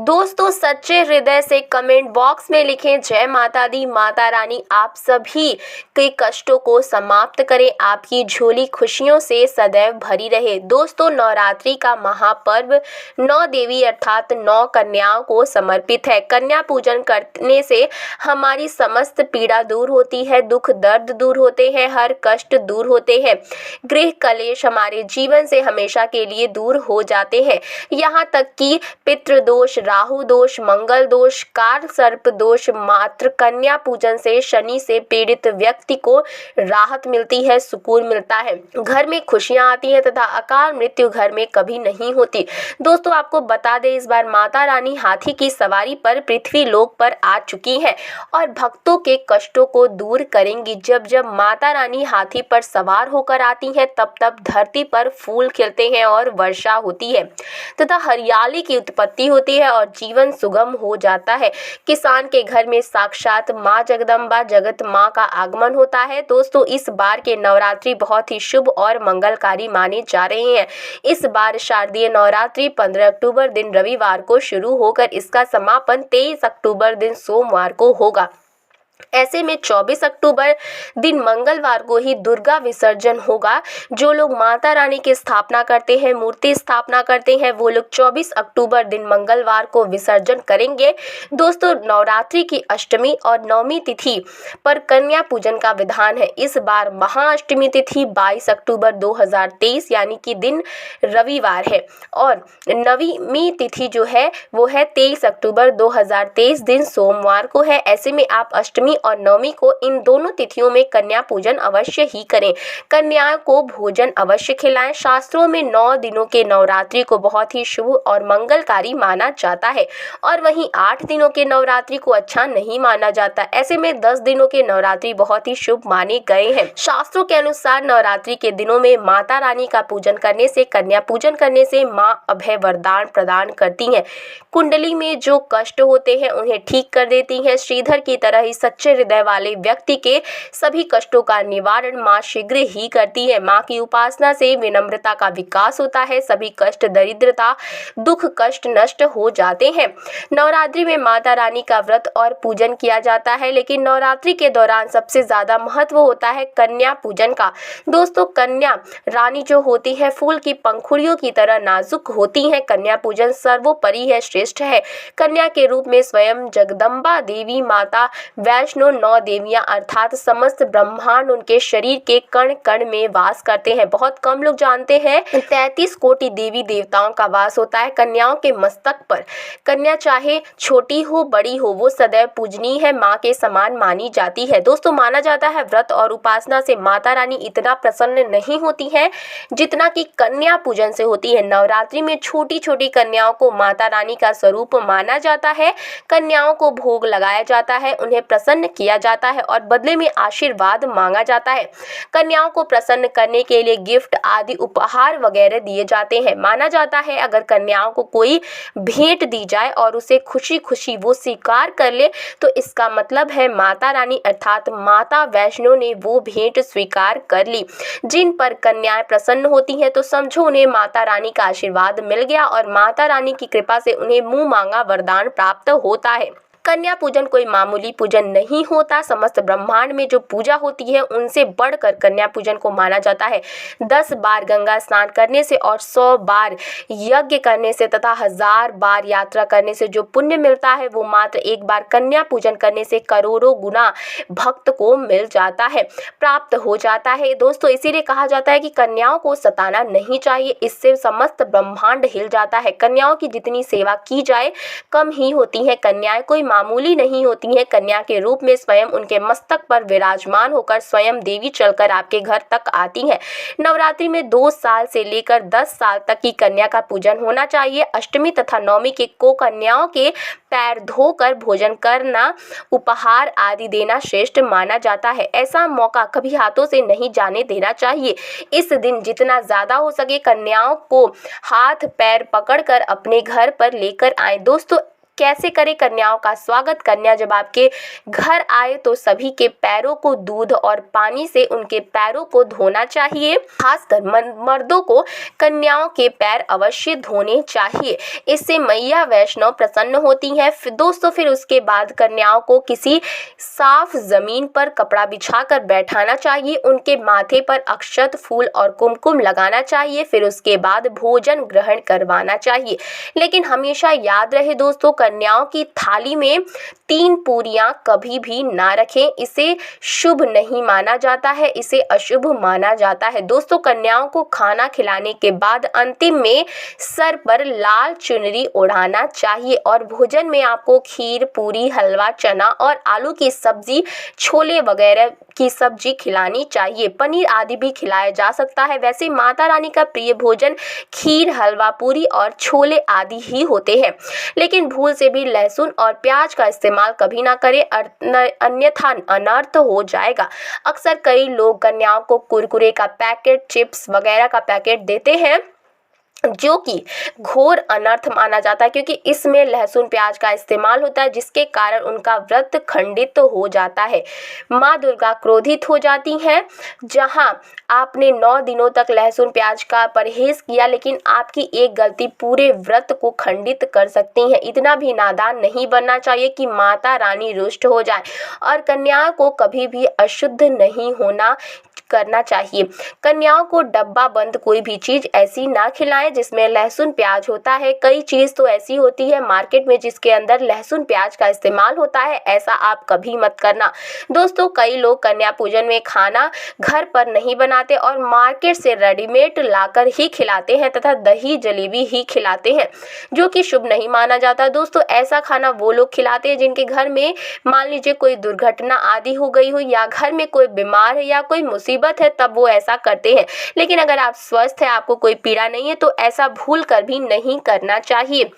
दोस्तों सच्चे हृदय से कमेंट बॉक्स में लिखें जय माता दी। माता रानी आप सभी के कष्टों को समाप्त करें, आपकी झोली खुशियों से सदैव भरी रहे। दोस्तों नवरात्रि का महापर्व 9 देवी अर्थात 9 कन्याओं को समर्पित है। कन्या पूजन करने से हमारी समस्त पीड़ा दूर होती है, दुख दर्द दूर होते हैं, हर कष्ट दूर होते हैं, गृह कलेश हमारे जीवन से हमेशा के लिए दूर हो जाते हैं। यहाँ तक कि पितृदोष, राहु दोष, मंगल दोष, काल सर्प दोष, मात्र कन्या पूजन से शनि से पीड़ित व्यक्ति को राहत मिलती है, सुकून मिलता है, घर में खुशियां आती हैं तथा अकाल मृत्यु घर में कभी नहीं होती। दोस्तों आपको बता दें इस बार माता रानी हाथी की सवारी पर पृथ्वी लोक पर आ चुकी हैं और भक्तों के कष्टों को दूर करेंगी। जब जब माता रानी हाथी पर सवार होकर आती हैं तब तब धरती पर फूल खिलते हैं और वर्षा होती है तथा हरियाली की उत्पत्ति होती है और जीवन सुगम हो जाता है। किसान के घर में साक्षात माँ जगदम्बा जगत माँ का आगमन होता है। दोस्तों इस बार के नवरात्रि बहुत ही शुभ और मंगलकारी माने जा रहे हैं। इस बार शारदीय नवरात्रि 15 अक्टूबर दिन रविवार को शुरू होकर इसका समापन 23 अक्टूबर दिन सोमवार को होगा। ऐसे में 24 अक्टूबर दिन मंगलवार को ही दुर्गा विसर्जन होगा। जो लोग माता रानी की स्थापना करते हैं, मूर्ति स्थापना करते हैं, वो लोग 24 अक्टूबर दिन मंगलवार को विसर्जन करेंगे। दोस्तों नवरात्रि की अष्टमी और नवमी तिथि पर कन्या पूजन का विधान है। इस बार महाअष्टमी तिथि 22 अक्टूबर 2023 यानी कि दिन रविवार है और नवमी तिथि जो है वो है 23 अक्टूबर 2023 दिन सोमवार को है। ऐसे में आप अष्टमी और नवमी को इन दोनों तिथियों में कन्या पूजन अवश्य ही करें। कन्याओं को भोजन अवश्य खिलाएं। शास्त्रों में 9 दिनों के नवरात्रि को बहुत ही शुभ और मंगलकारी माना जाता है और वहीं 8 दिनों के नवरात्रि को अच्छा नहीं माना जाता। ऐसे में 10 दिनों के नवरात्रि बहुत ही शुभ माने गए हैं। शास्त्रों के अनुसार नवरात्रि के दिनों में माता रानी का पूजन करने से, कन्या पूजन करने से माँ अभय वरदान प्रदान करती हैं। कुंडली में जो कष्ट होते हैं उन्हें ठीक कर देती हैं। श्रीधर की तरह ही सच्चे हृदय वाले व्यक्ति के सभी कष्टों का निवारण माँ शीघ्र ही करती है। माँ की उपासना से विनम्रता का विकास होता है, सभी कष्ट, दरिद्रता, दुख, कष्ट नष्ट हो जाते हैं। नवरात्रि में माता रानी का व्रत और पूजन किया जाता है, लेकिन नवरात्रि के दौरान सबसे ज्यादा महत्व होता है कन्या पूजन का। दोस्तों कन्या रानी जो होती है फूल की पंखुड़ियों की तरह नाजुक होती है। कन्या पूजन सर्वोपरि है, श्रेष्ठ है। कन्या के रूप में स्वयं जगदम्बा देवी माता, वैष्णो 9 देवियां अर्थात समस्त ब्रह्मांड उनके शरीर के कण कण में वास करते हैं। बहुत कम लोग जानते हैं 33 कोटि देवी देवताओं का वास होता है कन्याओं के मस्तक पर। कन्या चाहे छोटी हो बड़ी हो वो सदैव पूजनीय है, माँ के समान मानी जाती है। दोस्तों माना जाता है व्रत और उपासना से माता रानी इतना प्रसन्न नहीं होती है जितना कि कन्या पूजन से होती है। नवरात्रि में छोटी छोटी कन्याओं को माता रानी का स्वरूप माना जाता है। कन्याओं को भोग लगाया जाता है, उन्हें प्रसन्न किया जाता है और बदले में आशीर्वाद मांगा जाता है। कन्याओं को प्रसन्न करने के लिए गिफ्ट आदि उपहार वगैरह दिए जाते हैं। माना जाता है अगर कन्याओं को कोई भेंट दी जाए और उसे खुशी खुशी वो स्वीकार कर ले तो इसका मतलब है माता रानी अर्थात माता वैष्णो ने वो भेंट स्वीकार कर ली। जिन पर कन्याएं प्रसन्न होती हैं तो समझो उन्हें माता रानी का आशीर्वाद मिल गया और माता रानी की कृपा से उन्हें मुंह मांगा वरदान प्राप्त होता है। कन्या पूजन कोई मामूली पूजन नहीं होता। समस्त ब्रह्मांड में जो पूजा होती है उनसे बढ़कर कन्या पूजन को माना जाता है। 10 बार गंगा स्नान करने से और 100 बार यज्ञ करने से तथा 1000 बार यात्रा करने से जो पुण्य मिलता है वो मात्र एक बार कन्या पूजन करने से करोड़ों गुना भक्त को मिल जाता है, प्राप्त हो जाता है। दोस्तों इसीलिए कहा जाता है कि कन्याओं को सताना नहीं चाहिए, इससे समस्त ब्रह्मांड हिल जाता है। कन्याओं की जितनी सेवा की जाए कम ही होती है। कन्याएं कोई मामूली नहीं होती हैं। कन्या के रूप में स्वयं उनके मस्तक पर विराजमान होकर स्वयं देवी चलकर आपके घर तक आती हैं। नवरात्रि में 2 साल से लेकर 10 साल तक की कन्या का पूजन होना चाहिए। अष्टमी तथा नवमी के को कन्याओं के पैर धोकर भोजन करना, उपहार आदि देना श्रेष्ठ माना जाता है। ऐसा मौका कभी हाथों से नहीं जाने देना चाहिए। इस दिन जितना ज्यादा हो सके कन्याओं को हाथ पैर पकड़कर अपने घर पर लेकर आए। दोस्तों कैसे करें कन्याओं का स्वागत। कन्या जब आपके घर आए तो सभी के पैरों को दूध और पानी से उनके पैरों को धोना चाहिए। खासकर मर्दों को कन्याओं के पैर अवश्य धोने चाहिए, इससे मैया वैष्णव प्रसन्न होती है। दोस्तों फिर उसके बाद कन्याओं को किसी साफ जमीन पर कपड़ा बिछाकर बैठाना चाहिए, उनके माथे पर अक्षत, फूल और कुमकुम लगाना चाहिए। फिर उसके बाद भोजन ग्रहण करवाना चाहिए। लेकिन हमेशा याद रहे दोस्तों, कन्याओं की थाली में 3 पूरियां कभी भी ना रखें, इसे शुभ नहीं माना जाता है, इसे अशुभ माना जाता है। दोस्तों कन्याओं को खाना खिलाने के बाद अंतिम में सर पर लाल चुनरी ओढ़ाना चाहिए और भोजन में आपको खीर, पूरी, हलवा, चना और आलू की सब्जी, छोले वगैरह की सब्जी खिलानी चाहिए। पनीर आदि भी खिलाया जा सकता है। वैसे माता रानी का प्रिय भोजन खीर, हलवा, पूरी और छोले आदि ही होते हैं, लेकिन भूल से भी लहसुन और प्याज का इस्तेमाल कभी ना करें, अन्यथा अनर्थ हो जाएगा। अक्सर कई लोग कन्याओं को कुरकुरे का पैकेट, चिप्स वगैरह का पैकेट देते हैं, जो कि घोर अनर्थ माना जाता है, क्योंकि इसमें लहसुन प्याज का इस्तेमाल होता है, जिसके कारण उनका व्रत खंडित हो जाता है। माँ दुर्गा क्रोधित हो जाती हैं। जहां आपने 9 दिनों तक लहसुन प्याज का परहेज किया, लेकिन आपकी एक गलती पूरे व्रत को खंडित कर सकती है। इतना भी नादान नहीं बनना चाहिए कि माता रानी रुष्ट हो जाए। और कन्याओं को कभी भी अशुद्ध नहीं होना करना चाहिए। कन्याओं को डब्बा बंद कोई भी चीज ऐसी ना खिलाएं जिसमें लहसुन प्याज होता है। कई चीज तो ऐसी होती है मार्केट में जिसके अंदर लहसुन प्याज का इस्तेमाल होता है, ऐसा आप कभी मत करना। दोस्तों कई लोग कन्या पूजन में खाना घर पर नहीं बनाते और मार्केट से रेडीमेड लाकर ही खिलाते हैं तथा दही जलेबी ही खिलाते हैं, जो कि शुभ नहीं माना जाता। दोस्तों ऐसा खाना वो लोग खिलाते हैं जिनके घर में मान लीजिए कोई दुर्घटना आदि हो गई हो, या घर में कोई बीमार है या कोई मुसीबत है, तब वो ऐसा करते हैं। लेकिन अगर आप स्वस्थ हैं, आपको कोई पीड़ा नहीं है, तो ऐसा भूल कर भी नहीं करना चाहिए।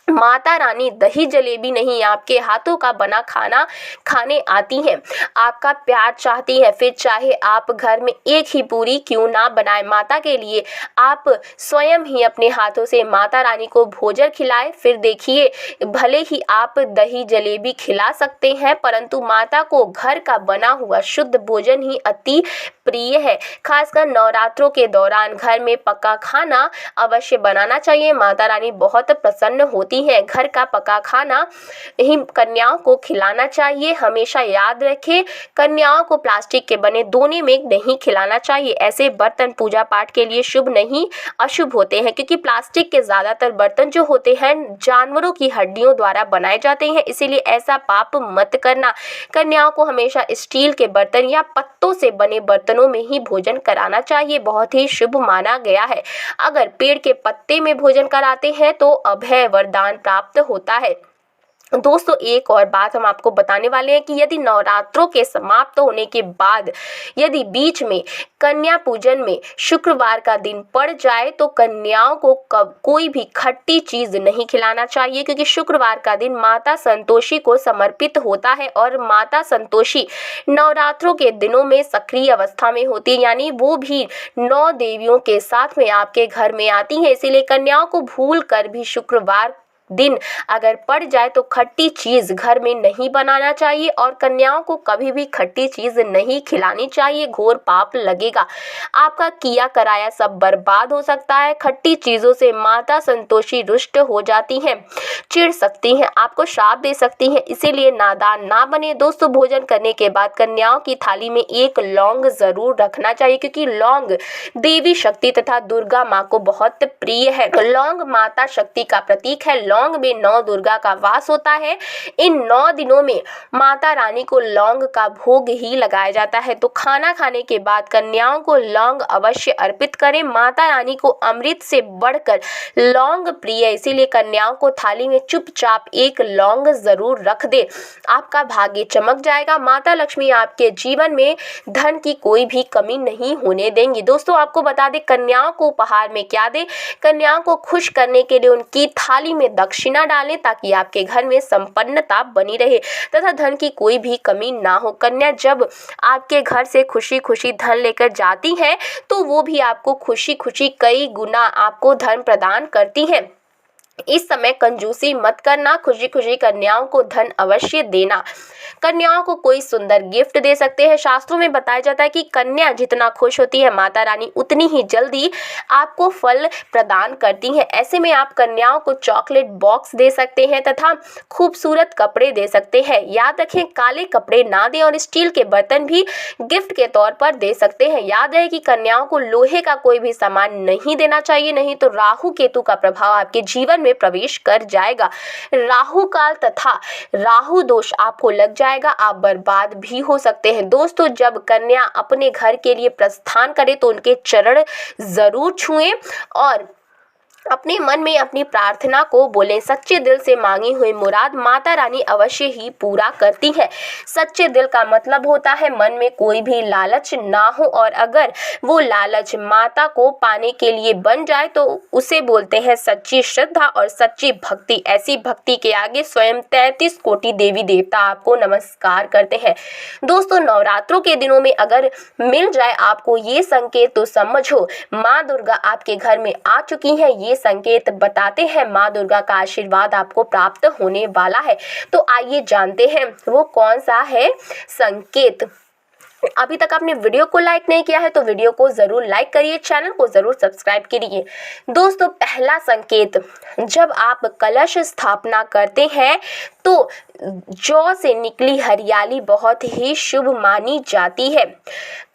माता रानी दही जलेबी नहीं, आपके हाथों का बना खाना खाने आती हैं, आपका प्यार चाहती हैं। फिर चाहे आप घर में एक ही पूरी क्यों ना बनाए, माता के लिए आप स्वयं ही अपने हाथों से माता रानी को भोजन खिलाएं। फिर देखिए भले ही आप दही जलेबी खिला सकते हैं, परंतु माता को घर का बना हुआ शुद्ध भोजन ही अति प्रिय है। खासकर नवरात्रों के दौरान घर में पका खाना अवश्य बनाना चाहिए। माता रानी बहुत प्रसन्न होती हैं। घर का पका खाना ही कन्याओं को खिलाना चाहिए। हमेशा याद रखें, कन्याओं को प्लास्टिक के बने दोने में नहीं खिलाना चाहिए। ऐसे बर्तन पूजा पाठ के लिए शुभ नहीं, अशुभ होते हैं, क्योंकि प्लास्टिक के ज्यादातर बर्तन जो होते हैं जानवरों की हड्डियों द्वारा बनाए जाते हैं, इसीलिए ऐसा पाप मत करना। कन्याओं को हमेशा स्टील के बर्तन या पत्तों से बने बर्तनों में ही भोजन कराना चाहिए, बहुत ही शुभ माना गया है। अगर पेड़ के पत्ते में भोजन कराते हैं तो अभय वरदान प्राप्त होता है। दोस्तों एक और बात हम आपको बताने वाले हैं कि यदि नवरात्रों के समाप्त होने के बाद यदि बीच में कन्या पूजन में शुक्रवार का दिन पड़ जाए तो कन्याओं को कोई भी खट्टी चीज नहीं खिलाना चाहिए, क्योंकि शुक्रवार का दिन माता संतोषी को समर्पित होता है और माता संतोषी नवरात्रों के दिनों में सक्रिय अवस्था में होती है, यानी वो भी 9 देवियों के साथ में आपके घर में आती हैं। इसीलिए कन्याओं को भूल कर भी शुक्रवार दिन अगर पड़ जाए तो खट्टी चीज घर में नहीं बनाना चाहिए और कन्याओं को कभी भी खट्टी चीज नहीं खिलानी चाहिए, घोर पाप लगेगा। आपका किया कराया सब बर्बाद हो सकता है। खट्टी चीजों से माता संतोषी रुष्ट हो जाती हैं, चिढ़ सकती हैं, आपको श्राप दे सकती हैं, इसीलिए नादान ना बने। दोस्तों भोजन करने के बाद कन्याओं की थाली में एक लौंग जरूर रखना चाहिए, क्योंकि लौंग देवी शक्ति तथा दुर्गा माँ को बहुत प्रिय है। लौंग माता शक्ति का प्रतीक है। लौंग में 9 दुर्गा का वास होता है। इन 9 दिनों में माता रानी को लौंग का भोग ही लगाया जाता है। तो खाना खाने के बाद कन्याओं को लौंग अवश्य अर्पित करें। माता रानी को अमृत से बढ़कर लौंग प्रिय है, इसीलिए कन्याओं को थाली में चुपचाप एक लौंग जरूर रख दे, आपका भाग्य चमक जाएगा। माता लक्ष्मी आपके जीवन में धन की कोई भी कमी नहीं होने देंगी। दोस्तों आपको बता दें कन्याओं को उपहार में क्या दे। कन्याओं को खुश करने के लिए उनकी थाली में दक्षिणा डालें, ताकि आपके घर में संपन्नता बनी रहे तथा धन की कोई भी कमी ना हो। कन्या जब आपके घर से खुशी खुशी धन लेकर जाती है तो वो भी आपको खुशी खुशी कई गुना आपको धन प्रदान करती है। इस समय कंजूसी मत करना, खुशी खुशी कन्याओं को धन अवश्य देना। कन्याओं को कोई सुंदर गिफ्ट दे सकते हैं। शास्त्रों में बताया जाता है कि कन्या जितना खुश होती है, माता रानी उतनी ही जल्दी आपको फल प्रदान करती हैं। ऐसे में आप कन्याओं को चॉकलेट बॉक्स दे सकते हैं तथा खूबसूरत कपड़े दे सकते हैं। याद रखें, काले कपड़े ना दें और स्टील के बर्तन भी गिफ्ट के तौर पर दे सकते हैं। याद रहे कि कन्याओं को लोहे का कोई भी सामान नहीं देना चाहिए, नहीं तो राहु केतु का प्रभाव आपके जीवन में प्रवेश कर जाएगा। राहु काल तथा राहु दोष आपको लग जाएगा, आप बर्बाद भी हो सकते हैं। दोस्तों, जब कन्या अपने घर के लिए प्रस्थान करे तो उनके चरण जरूर छुएं और अपने मन में अपनी प्रार्थना को बोले। सच्चे दिल से मांगी हुई मुराद माता रानी अवश्य ही पूरा करती है। सच्चे दिल का मतलब होता है मन में कोई भी लालच ना हो, और अगर वो लालच माता को पाने के लिए बन जाए तो उसे बोलते हैं सच्ची श्रद्धा और सच्ची भक्ति। ऐसी भक्ति के आगे स्वयं 33 कोटि देवी देवता आपको नमस्कार करते हैं। दोस्तों, नवरात्रों के दिनों में अगर मिल जाए आपको ये संकेत तो समझो माँ दुर्गा आपके घर में आ चुकी है। ये संकेत बताते हैं माँ दुर्गा का आशीर्वाद आपको प्राप्त होने वाला है। तो आइए जानते हैं वो कौन सा है संकेत। अभी तक आपने वीडियो को लाइक नहीं किया है तो वीडियो को जरूर लाइक करिए, चैनल को जरूर सब्सक्राइब करिए। दोस्तों, पहला संकेत, जब आप कलश स्थापना करते हैं तो जौ से निकली हरियाली बहुत ही शुभ मानी जाती है।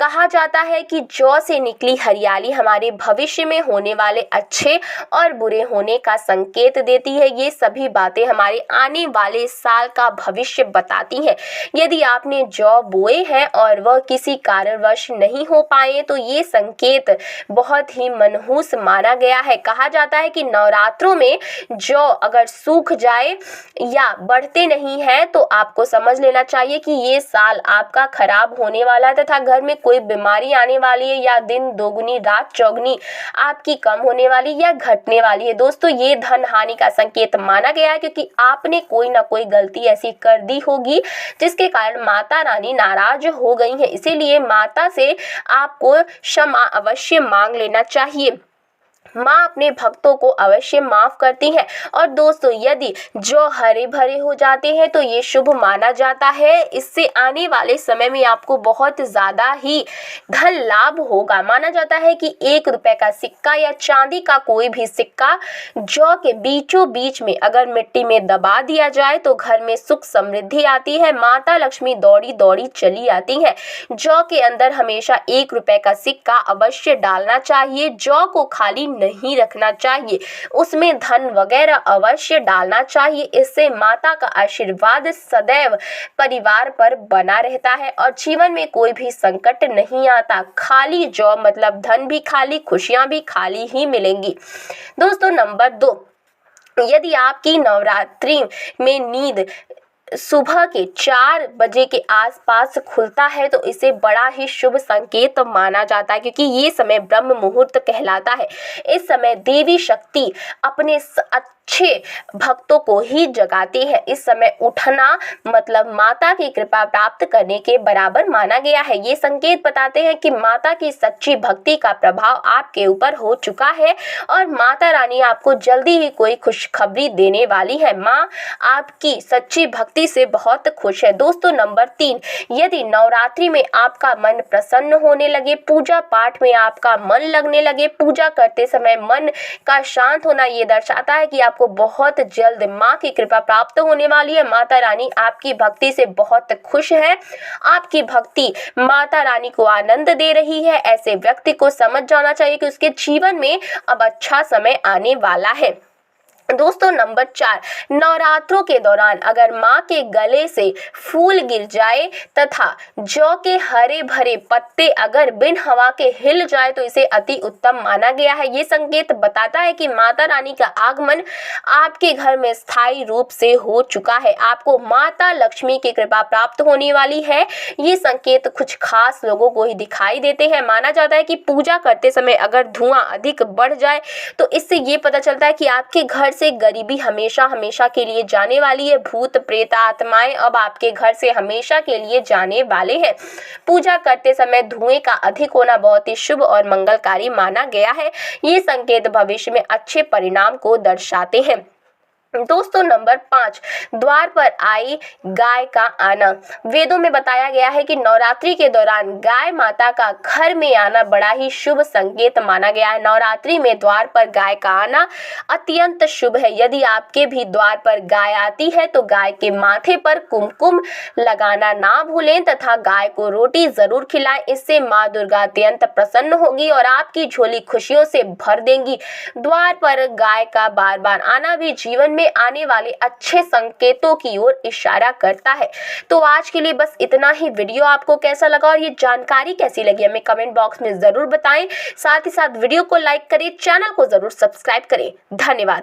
कहा जाता है कि जौ से निकली हरियाली हमारे भविष्य में होने वाले अच्छे और बुरे होने का संकेत देती है। ये सभी बातें हमारे आने वाले साल का भविष्य बताती हैं। यदि आपने जौ बोए हैं और वह किसी कारणवश नहीं हो पाए तो ये संकेत बहुत ही मनहूस माना गया है। कहा जाता है कि नवरात्रों में जौ अगर सूख जाए या बढ़ते नहीं है तो आपको समझ लेना चाहिए कि ये साल आपका खराब होने वाला है तथा घर में कोई बीमारी आने वाली है, या दिन दोगुनी रात चौगुनी आपकी कम होने वाली या घटने वाली है। दोस्तों, ये धन हानि का संकेत माना गया है क्योंकि आपने कोई ना कोई गलती ऐसी कर दी होगी जिसके कारण माता रानी नाराज हो गई है। इसीलिए माता से आपको क्षमा अवश्य मांग लेना चाहिए। माँ अपने भक्तों को अवश्य माफ करती है। और दोस्तों, यदि जो हरे भरे हो जाते हैं तो ये शुभ माना जाता है। इससे आने वाले समय में आपको बहुत ज़्यादा ही धन लाभ होगा। माना जाता है कि 1 रुपए का सिक्का या चांदी का कोई भी सिक्का जौ के बीचों बीच में अगर मिट्टी में दबा दिया जाए तो घर में सुख समृद्धि आती है, माता लक्ष्मी दौड़ी दौड़ी चली आती है। जौ के अंदर हमेशा 1 रुपए का सिक्का अवश्य डालना चाहिए। जौ को खाली नहीं रखना चाहिए, उसमें धन वगैरह अवश्य डालना चाहिए। इससे माता का आशीर्वाद सदैव परिवार पर बना रहता है और जीवन में कोई भी संकट नहीं आता। खाली जौ मतलब धन भी खाली, खुशियां भी खाली ही मिलेंगी। दोस्तों, नंबर 2, यदि आपकी नवरात्रि में नींद सुबह के 4 बजे के आसपास खुलता है तो इसे बड़ा ही शुभ संकेत माना जाता है, क्योंकि ये समय ब्रह्म मुहूर्त कहलाता है। इस समय देवी शक्ति अपने अच्छे भक्तों को ही जगाती है। इस समय उठना मतलब माता की कृपा प्राप्त करने के बराबर माना गया है। ये संकेत बताते हैं कि माता की सच्ची भक्ति का प्रभाव आपके ऊपर हो चुका है और माता रानी आपको जल्दी ही कोई खुशखबरी देने वाली है। माँ आपकी सच्ची भक्ति से बहुत खुश है। दोस्तों, नंबर 3, यदि नवरात्रि में आपका मन प्रसन्न होने लगे, पूजा पाठ में आपका मन लगने लगे, पूजा करते समय मन का शांत होना ये दर्शाता है कि आपको बहुत जल्द माँ की कृपा प्राप्त होने वाली है। माता रानी आपकी भक्ति से बहुत खुश है। आपकी भक्ति माता रानी को आनंद दे रही है। ऐसे व्यक्ति को समझ जाना चाहिए कि उसके जीवन में अब अच्छा समय आने वाला है। दोस्तों, नंबर 4, नवरात्रों के दौरान अगर माँ के गले से फूल गिर जाए तथा जौ के हरे भरे पत्ते अगर बिन हवा के हिल जाए तो इसे अति उत्तम माना गया है। ये संकेत बताता है कि माता रानी का आगमन आपके घर में स्थायी रूप से हो चुका है। आपको माता लक्ष्मी की कृपा प्राप्त होने वाली है। ये संकेत कुछ खास लोगों को ही दिखाई देते हैं। माना जाता है कि पूजा करते समय अगर धुआं अधिक बढ़ जाए तो इससे ये पता चलता है कि आपके घर से गरीबी हमेशा हमेशा के लिए जाने वाली है। भूत प्रेत आत्माएं अब आपके घर से हमेशा के लिए जाने वाले हैं। पूजा करते समय धुएं का अधिक होना बहुत ही शुभ और मंगलकारी माना गया है। ये संकेत भविष्य में अच्छे परिणाम को दर्शाते हैं। दोस्तों नंबर 5, द्वार पर आई गाय का आना। वेदों में बताया गया है कि नवरात्रि के दौरान गाय माता का घर में आना बड़ा ही शुभ संकेत माना गया है। नवरात्रि में द्वार पर गाय का आना अत्यंत शुभ है। यदि आपके भी द्वार पर गाय आती है तो गाय के माथे पर कुमकुम लगाना ना भूलें तथा गाय को रोटी जरूर खिलाएं। इससे माँ दुर्गा अत्यंत प्रसन्न होगी और आपकी झोली खुशियों से भर देंगी। द्वार पर गाय का बार बार आना भी जीवन में आने वाले अच्छे संकेतों की ओर इशारा करता है। तो आज के लिए बस इतना ही। वीडियो आपको कैसा लगा और ये जानकारी कैसी लगी हमें कमेंट बॉक्स में जरूर बताएं। साथ ही साथ वीडियो को लाइक करें, चैनल को जरूर सब्सक्राइब करें। धन्यवाद।